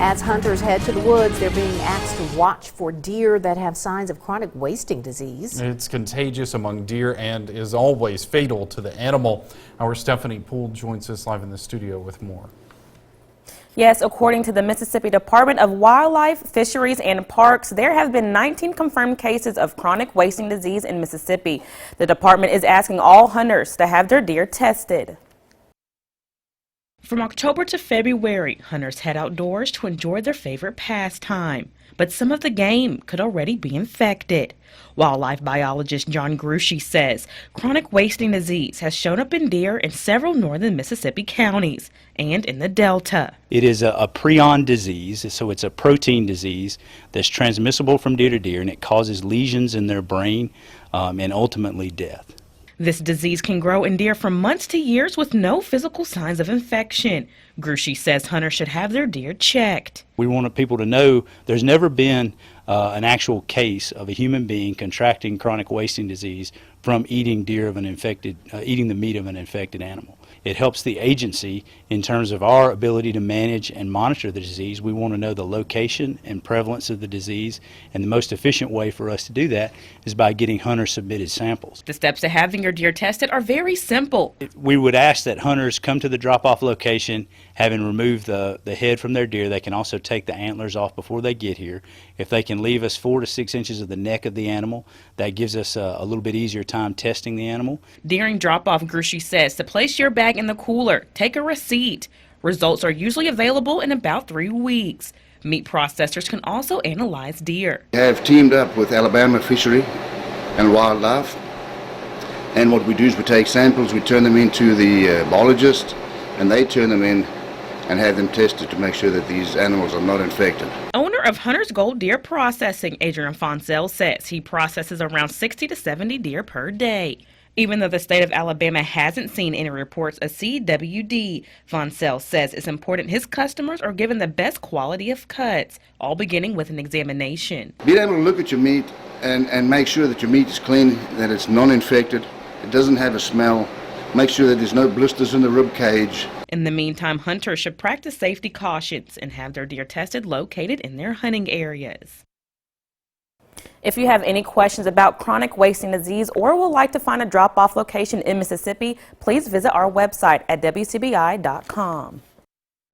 As hunters head to the woods, they're being asked to watch for deer that have signs of chronic wasting disease. It's contagious among deer and is always fatal to the animal. Our Stephanie Poole joins us live in the studio with more. Yes, according to the Mississippi Department of Wildlife, Fisheries and Parks, there have been 19 confirmed cases of chronic wasting disease in Mississippi. The department is asking all hunters to have their deer tested. From October to February, hunters head outdoors to enjoy their favorite pastime. But some of the game could already be infected. Wildlife biologist John Gruchy says chronic wasting disease has shown up in deer in several northern Mississippi counties and in the Delta. It is a prion disease, so it's a protein disease that's transmissible from deer to deer, and it causes lesions in their brain and ultimately death. This disease can grow in deer for months to years with no physical signs of infection. Gruchy says hunters should have their deer checked. We want people to know there's never been an actual case of a human being contracting chronic wasting disease from eating eating the meat of an infected animal. It helps the agency in terms of our ability to manage and monitor the disease. We want to know the location and prevalence of the disease, and the most efficient way for us to do that is by getting hunter-submitted samples. The steps to having your deer tested are very simple. We would ask that hunters come to the drop-off location, having removed the head from their deer. They can also take the antlers off before they get here. If they can leave us 4 to 6 inches of the neck of the animal, that gives us a little bit easier time testing the animal. During drop-off, Gruchy says to place your bag in the cooler, take a receipt. Results are usually available in about 3 weeks. Meat processors can also analyze deer. We have teamed up with Alabama Fishery and Wildlife, and what we do is we take samples, we turn them into the biologist, and they turn them in and have them tested to make sure that these animals are not infected. Owner of Hunter's Gold Deer Processing, Adrian Foncel, says he processes around 60 to 70 deer per day. Even though the state of Alabama hasn't seen any reports of CWD, Foncel says it's important his customers are given the best quality of cuts, all beginning with an examination. Being able to look at your meat and make sure that your meat is clean, that it's non-infected, it doesn't have a smell, make sure that there's no blisters in the rib cage. In the meantime, hunters should practice safety cautions and have their deer tested located in their hunting areas. If you have any questions about chronic wasting disease or would like to find a drop-off location in Mississippi, please visit our website at WCBI.com.